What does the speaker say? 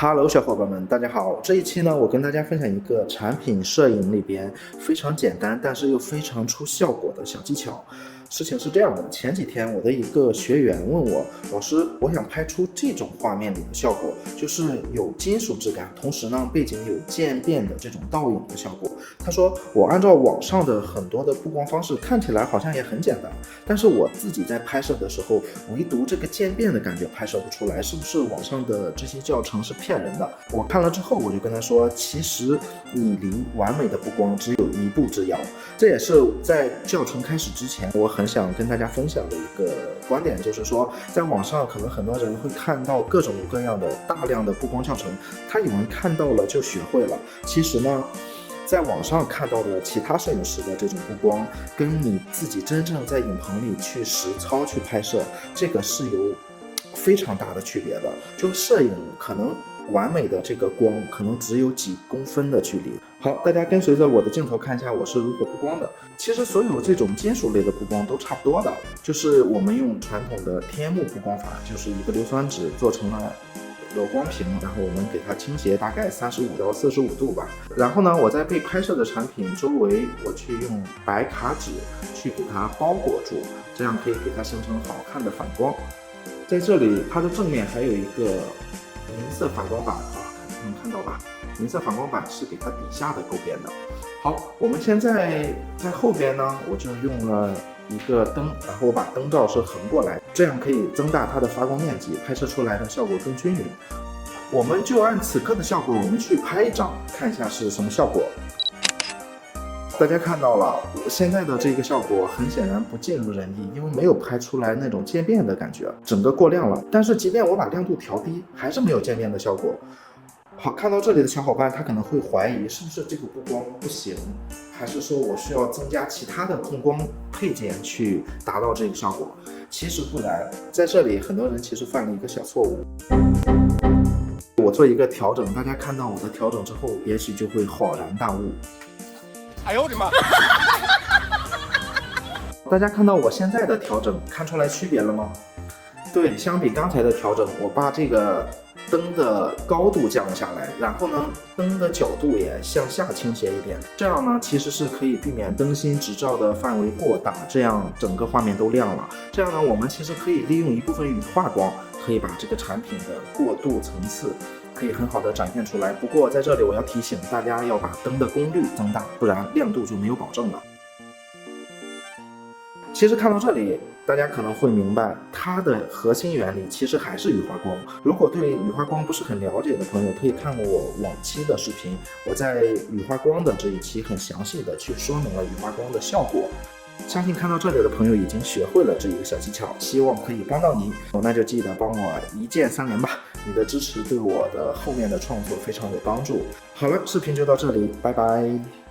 Hello，小伙伴们，大家好。这一期呢，我跟大家分享一个产品摄影里边非常简单，但是又非常出效果的小技巧。事情是这样的，前几天我的一个学员问我，老师，我想拍出这种画面里的效果，就是有金属质感，同时呢，背景有渐变的这种倒影的效果。他说，我按照网上的很多的布光方式，看起来好像也很简单，但是我自己在拍摄的时候，唯独这个渐变的感觉拍摄不出来，是不是网上的这些教程是骗人的？我看了之后，我就跟他说，其实你离完美的布光只有一步之遥。这也是在教程开始之前，我很想跟大家分享的一个观点，就是说，在网上可能很多人会看到各种各样的大量的布光教程，他以为看到了就学会了，其实呢，在网上看到的其他摄影师的这种布光，跟你自己真正在影棚里去实操去拍摄，这个是有非常大的区别的。就摄影可能完美的这个光可能只有几公分的距离。好，大家跟随着我的镜头看一下我是如何布光的。其实所有这种金属类的布光都差不多的，就是我们用传统的天幕布光法，就是一个硫酸纸做成了柔光屏，然后我们给它倾斜大概35到45度吧。然后呢，我在被拍摄的产品周围，我去用白卡纸去给它包裹住，这样可以给它形成好看的反光。在这里，它的正面还有一个银色反光板啊，能看到吧？银色反光板是给它底下的勾边的。好，我们现在在后边呢，我就用了一个灯，然后我把灯罩是横过来，这样可以增大它的发光面积，拍摄出来的效果更均匀。我们就按此刻的效果，我们去拍一张，看一下是什么效果。大家看到了，现在的这个效果很显然不尽如人意，因为没有拍出来那种渐变的感觉，整个过亮了。但是即便我把亮度调低，还是没有渐变的效果。好，看到这里的小伙伴他可能会怀疑，是不是这个布光不行，还是说我需要增加其他的控光配件去达到这个效果？其实不然，在这里很多人其实犯了一个小错误。我做一个调整，大家看到我的调整之后，也许就会恍然大悟。哎呦我的妈！大家看到我现在的调整，看出来区别了吗？对，相比刚才的调整，我把这个灯的高度降了下来，然后呢，灯的角度也向下倾斜一点，这样呢，其实是可以避免灯芯直照的范围过大，这样整个画面都亮了。这样呢，我们其实可以利用一部分羽化光，可以把这个产品的过渡层次可以很好的展现出来。不过在这里我要提醒大家，要把灯的功率增大，不然亮度就没有保证了。其实看到这里，大家可能会明白，它的核心原理其实还是羽化光。如果对羽化光不是很了解的朋友，可以看过我往期的视频，我在羽化光的这一期很详细的去说明了羽化光的效果。相信看到这里的朋友已经学会了这一个小技巧，希望可以帮到你。那就记得帮我一键3连吧，你的支持对我的后面的创作非常有帮助。好了，视频就到这里，拜拜。